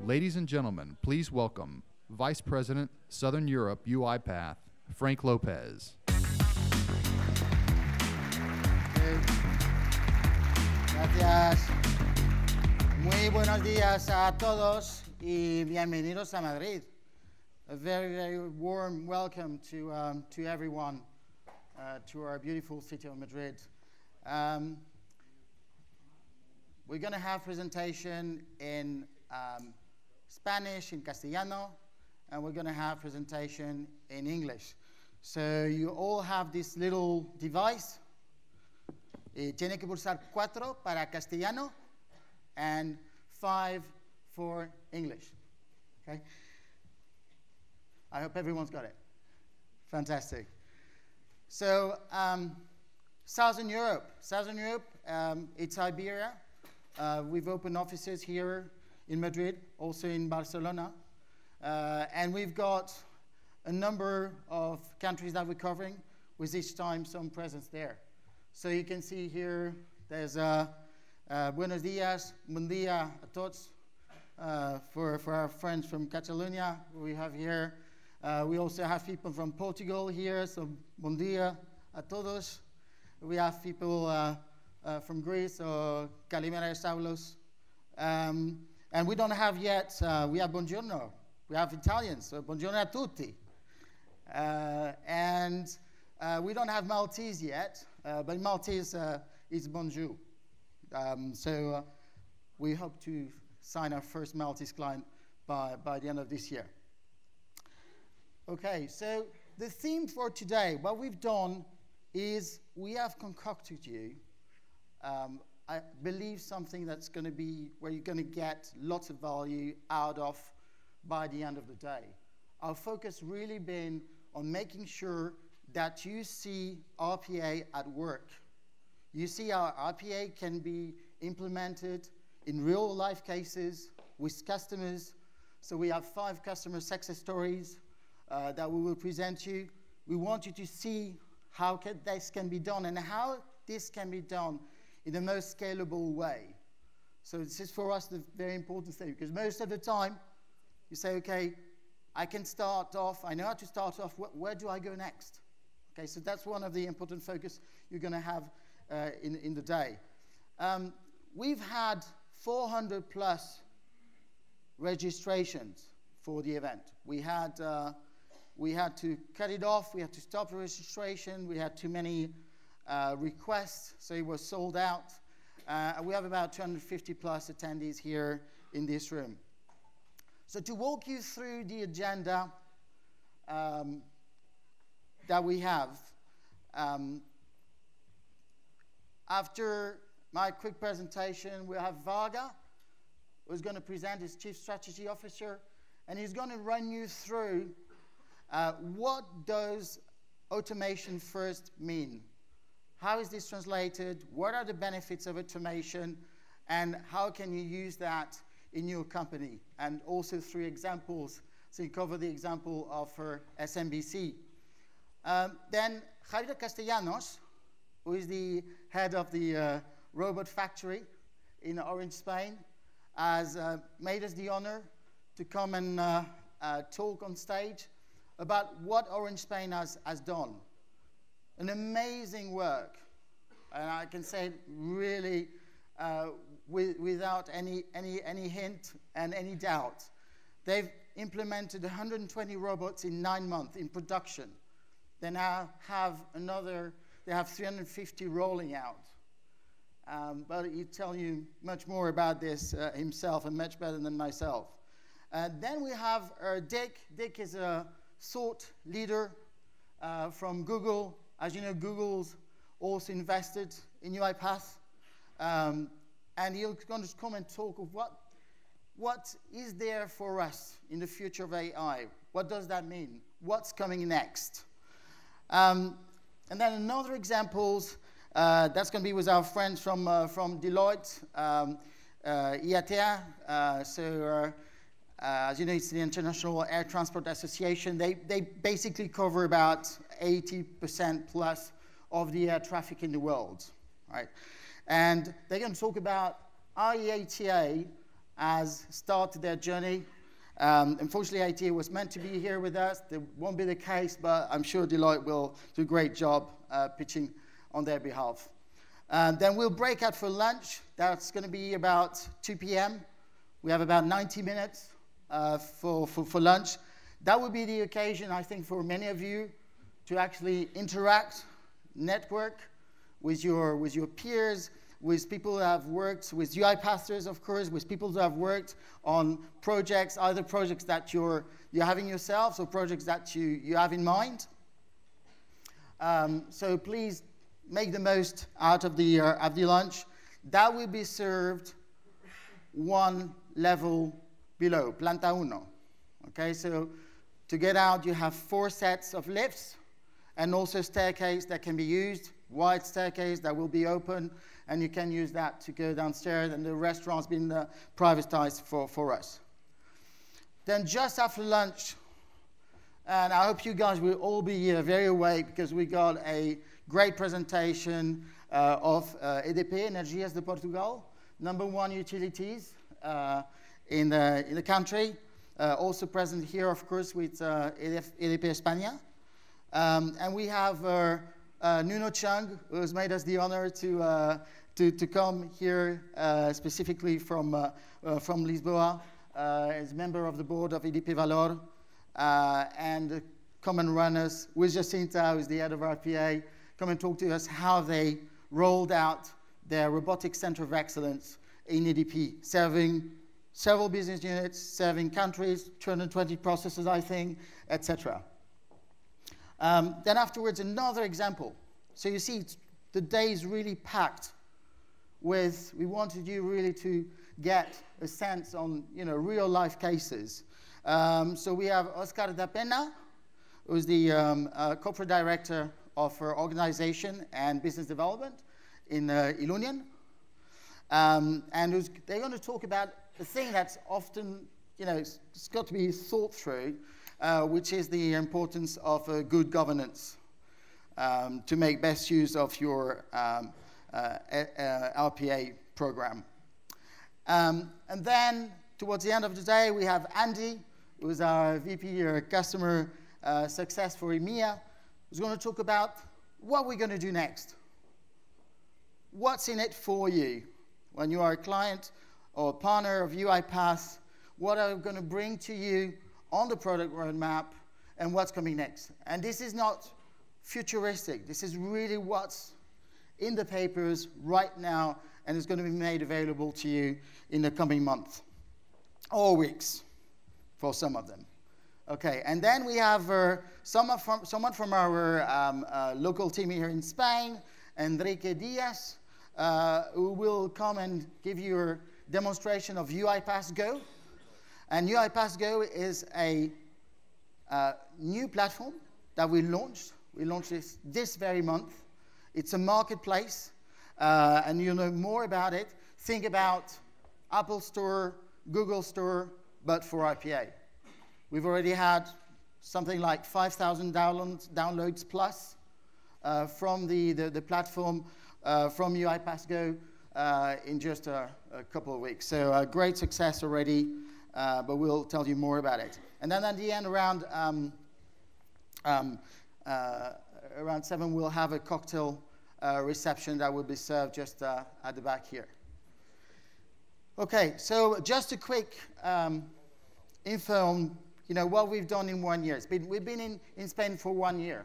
Ladies and gentlemen, please welcome Vice President, Southern Europe, UiPath, Franck Lopez. Gracias. Muy buenos días a todos y bienvenidos a Madrid. A very, very warm welcome to everyone to our beautiful city of Madrid. We're going to have presentation in Spanish, in Castellano, and we're going to have presentation in English. So you all have this little device. Tiene que pulsar 4 para Castellano and 5 for English. Okay? I hope everyone's got it. Fantastic. So, Southern Europe. It's Iberia. We've opened offices here in Madrid, also in Barcelona. And we've got a number of countries that we're covering, with each time some presence there. So you can see here, there's Buenos Dias, Buen Dia a Tots, for our friends from Catalonia, we have here. We also have people from Portugal here, so Buen Dia a Todos. We have people from Greece, so Kalimera Saulos. And we don't have yet, we have Buongiorno. We have Italians, so Buongiorno a tutti. And we don't have Maltese yet, but Maltese is Bonjour. So we hope to sign our first Maltese client by the end of this year. Okay, so the theme for today, what we've done is we have concocted you, I believe, something that's going to be where you're going to get lots of value out of by the end of the day. Our focus really been on making sure that you see RPA at work. You see how RPA can be implemented in real life cases with customers. So we have 5 customer success stories that we will present you. We want you to see how this can be done and how this can be done in the most scalable way. So this is for us the very important thing, because most of the time you say, okay, I can start off, I know how to start off, where do I go next? Okay, so that's one of the important focus you're going to have in the day. We've had 400 plus registrations for the event. We had to cut it off, we had to stop the registration, we had too many requests, so it was sold out. We have about 250 plus attendees here in this room. So to walk you through the agenda that we have, after my quick presentation, we'll have Varga, who's going to present as Chief Strategy Officer, and he's going to run you through what does automation first mean? How is this translated? What are the benefits of automation? And how can you use that in your company? And also 3 examples. So you cover the example of her SMBC. Then Javier Castellanos, who is the head of the robot factory in Orange, Spain, has made us the honor to come and talk on stage about what Orange Spain has done. An amazing work, and I can say really without any hint and any doubt. They've implemented 120 robots in 9 months in production. They now have they have 350 rolling out. But he'll tell you much more about this himself, and much better than myself. Then we have Dick. Dick is a thought leader from Google. As you know, Google's also invested in UiPath. And he's going to come and talk of what is there for us in the future of AI. What does that mean? What's coming next? And then another examples, that's going to be with our friends from Deloitte, IATA. As you know, it's the International Air Transport Association. They basically cover about 80% plus of the air traffic in the world, right? And they're going to talk about IATA has started their journey. Unfortunately, ITA was meant to be here with us. That won't be the case, but I'm sure Deloitte will do a great job pitching on their behalf. Then we'll break out for lunch. That's going to be about 2 p.m. We have about 90 minutes for lunch. That would be the occasion, I think, for many of you to actually interact, network with your peers, with people who have worked, with UiPathers, of course, with people who have worked on projects, either projects that you're having yourselves or projects that you have in mind. So please make the most out of the lunch. That will be served one level below, Planta Uno. Okay, so to get out, you have 4 sets of lifts and also staircase that can be used, wide staircase that will be open, and you can use that to go downstairs, and the restaurant's been privatized for us. Then just after lunch, and I hope you guys will all be very awake because we got a great presentation of EDP, Energias de Portugal, #1 utilities in the country. Also present here, of course, with EDP España. And we have Nuno Chung, who has made us the honor to come here specifically from Lisboa, as member of the board of EDP Valor, and come and run us with Jacinta, who's the head of RPA, come and talk to us how they rolled out their robotic center of excellence in EDP, serving several business units, serving countries, 220 processes, I think, etc. Then afterwards, another example. So you see, the day is really packed with, we wanted you really to get a sense on, real life cases. So we have Oscar da Pena, who's the corporate director of our organization and business development in Ilunion. And they're going to talk about the thing that's often, it's got to be thought through, which is the importance of good governance to make best use of your RPA program. And then towards the end of the day, we have Andy, who's our VP Customer Success for EMEA, who's going to talk about what we're going to do next. What's in it for you when you are a client or a partner of UiPath? What are we going to bring to you on the product roadmap and what's coming next? And this is not futuristic. This is really what's in the papers right now, and it's going to be made available to you in the coming month or weeks for some of them. Okay, and then we have someone from our local team here in Spain, Enrique Diaz, who will come and give you a demonstration of UiPath Go. And UiPath Go is a new platform that we launched. We launched this very month. It's a marketplace, and you'll know more about it. Think about Apple Store, Google Store, but for RPA. We've already had something like 5,000 downloads plus from the platform from UiPath Go in just a couple of weeks. So a great success already, but we'll tell you more about it. And then at the end, around 7, we'll have a cocktail reception that will be served just at the back here. Okay, so just a quick info on what we've done in 1 year. We've been in Spain for 1 year.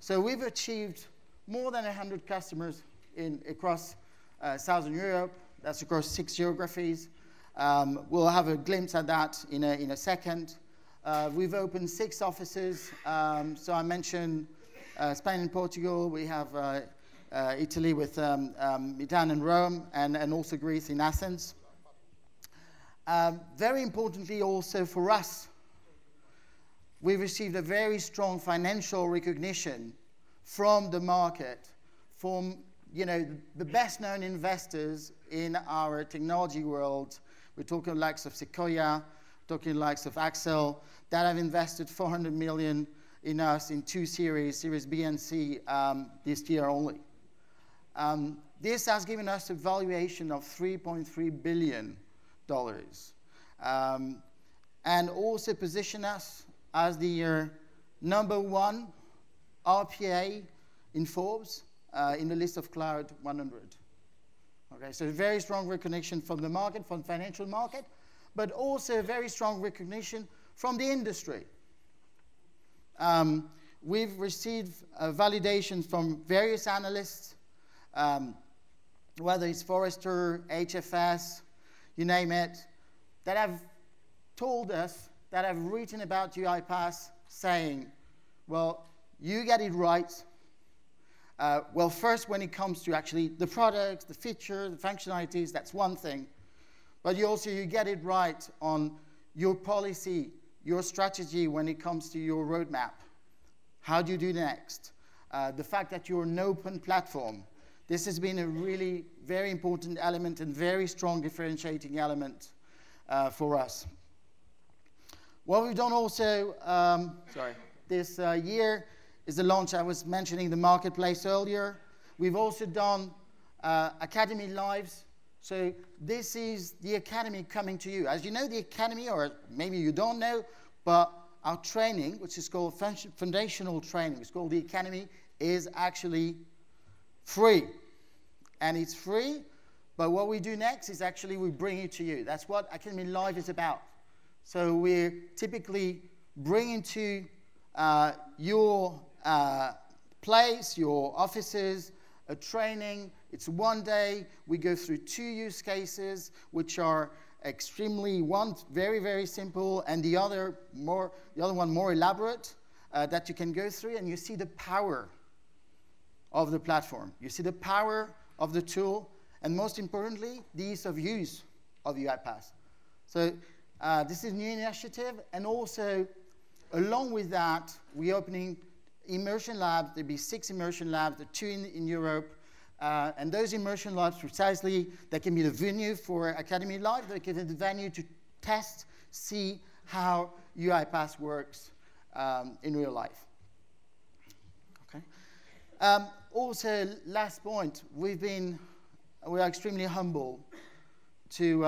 So we've achieved more than 100 customers across Southern Europe. That's across 6 geographies. We'll have a glimpse at that in a second. We've opened 6 offices. So I mentioned Spain and Portugal. We have Italy with Milan and Rome, and also Greece in Athens. Very importantly also for us, we've received a very strong financial recognition from the market, from the best known investors in our technology world. We're talking likes of Sequoia, talking likes of Axel, that have invested 400 million in us in 2 series, Series B and C, this year only. This has given us a valuation of $3.3 billion And also position us as the #1 RPA in Forbes in the list of Cloud 100. Okay, so very strong recognition from the market, from the financial market, but also very strong recognition from the industry. We've received validations from various analysts, whether it's Forrester, HFS, you name it, that have told us, that have written about UiPath saying, well, you get it right. Well, first, when it comes to actually the products, the features, the functionalities, that's one thing. But you get it right on your policy, your strategy when it comes to your roadmap. How do you do next? The fact that you're an open platform. This has been a really very important element and very strong differentiating element for us. What we've done also, this year is the launch. I was mentioning the marketplace earlier. We've also done Academy Lives. So this is the Academy coming to you. As you know, the Academy, or maybe you don't know, but our training, which is called foundational training, it's called the Academy, is actually free. And it's free, but what we do next is actually we bring it to you. That's what Academy Live is about. So we're typically bringing to your place, your offices, a training. It's one day. We go through 2 use cases, which are extremely, one very, very simple, and the other one more elaborate, that you can go through, and you see the power of the platform. You see the power of the tool, and most importantly, the ease of use of UiPath. So this is a new initiative, and also along with that, we're opening immersion labs. There'll be 6 immersion labs, the 2 in Europe. And those immersion labs, precisely, that can be the venue for Academy Live. They can be the venue to test, see how UiPath works in real life. Okay. Also, last point, we are extremely humble to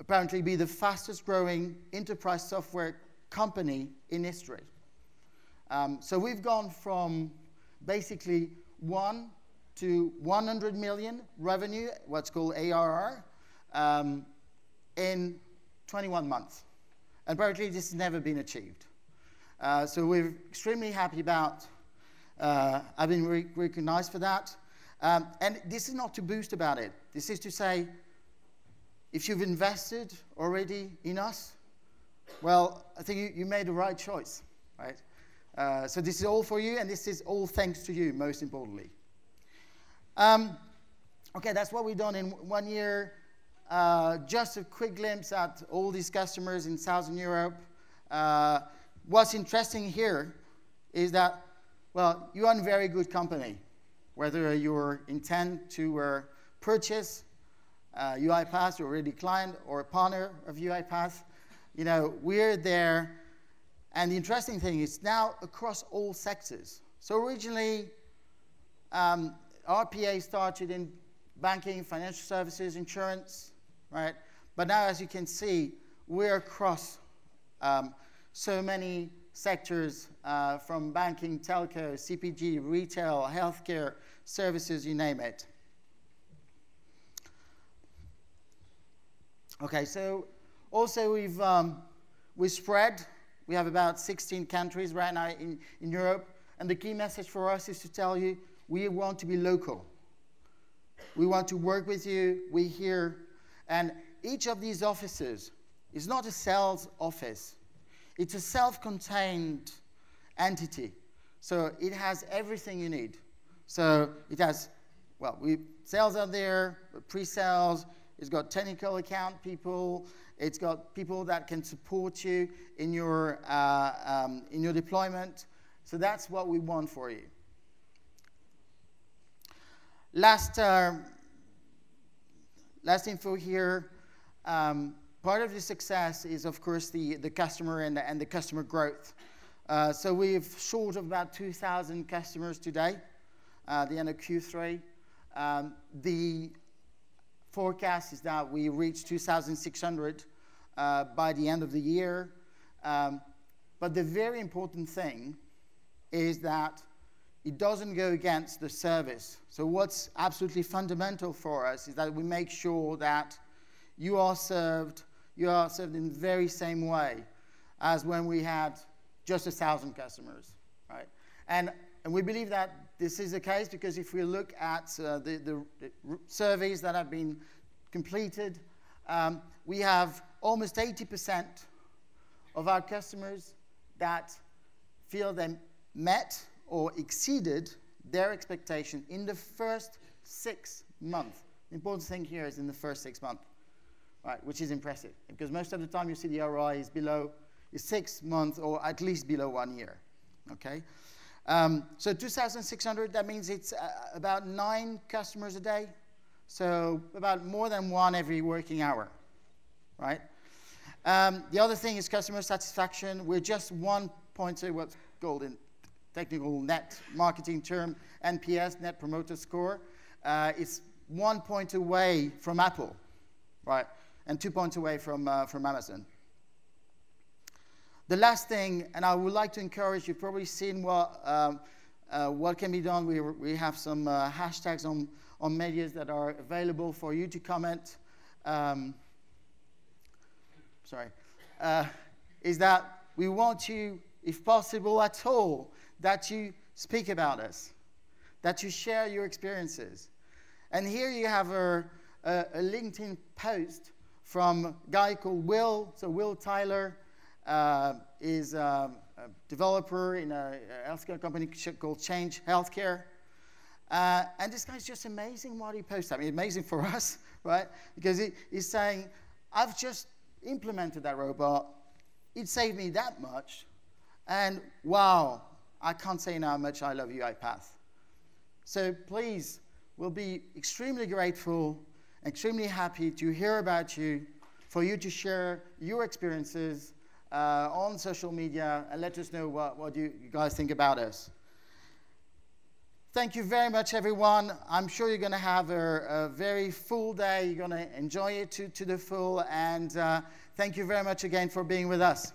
apparently be the fastest growing enterprise software company in history. So we've gone from basically 1 to 100 million revenue, what's called ARR, in 21 months. And apparently this has never been achieved. So we're extremely happy about having recognized for that. And this is not to boast about it. This is to say, if you've invested already in us, well, I think you made the right choice, right? So this is all for you, and this is all thanks to you, most importantly. Okay, that's what we've done in 1 year. Just a quick glimpse at all these customers in Southern Europe. What's interesting here is that, well, you're in very good company. Whether you intend to purchase UiPath, you're already a client or a partner of UiPath, you know, we're there. And the interesting thing is now across all sectors. So originally, RPA started in banking, financial services, insurance, right? But now, as you can see, we're across so many sectors, from banking, telco, CPG, retail, healthcare, services, you name it. Okay, so also we've spread. We have about 16 countries right now in Europe. And the key message for us is to tell you, we want to be local. We want to work with you. We're here. And each of these offices is not a sales office. It's a self-contained entity. So it has everything you need. So it has, well, sales are there, pre-sales. It's got technical account people. It's got people that can support you in your deployment. So that's what we want for you. Last info here. Part of the success is, of course, the customer and the customer growth. So we've short of about 2,000 customers today, at the end of Q3. The forecast is that we reach 2,600 by the end of the year. But the very important thing is that it doesn't go against the service. So what's absolutely fundamental for us is that we make sure that you are served in the very same way as when we had just 1,000 customers, right? And we believe that this is the case because if we look at the surveys that have been completed, we have almost 80% of our customers that feel they met or exceeded their expectation in the first 6 months. The important thing here is in the first 6 months, right, which is impressive because most of the time you see the ROI is 6 months or at least below 1 year, okay? So 2,600, that means it's about 9 customers a day, so about more than 1 every working hour, right? The other thing is customer satisfaction. We're just 1 point, what's called in technical net marketing term, NPS, Net Promoter Score. It's 1 point away from Apple, right? And 2 points away from Amazon. The last thing, and I would like to encourage, you've probably seen what can be done. We have some hashtags on medias that are available for you to comment. Is that we want you, if possible at all, that you speak about us, that you share your experiences. And here you have a LinkedIn post from a guy called Will. So Will Tyler is a developer in a healthcare company called Change Healthcare. And this guy's just amazing what he posts. I mean, amazing for us, right? Because he's saying, I've just implemented that robot. It saved me that much. And wow, I can't say how much I love UiPath. So please, we'll be extremely grateful, extremely happy to hear about you, for you to share your experiences on social media and let us know what you guys think about us. Thank you very much, everyone. I'm sure you're going to have a very full day. You're going to enjoy it to the full. And thank you very much again for being with us.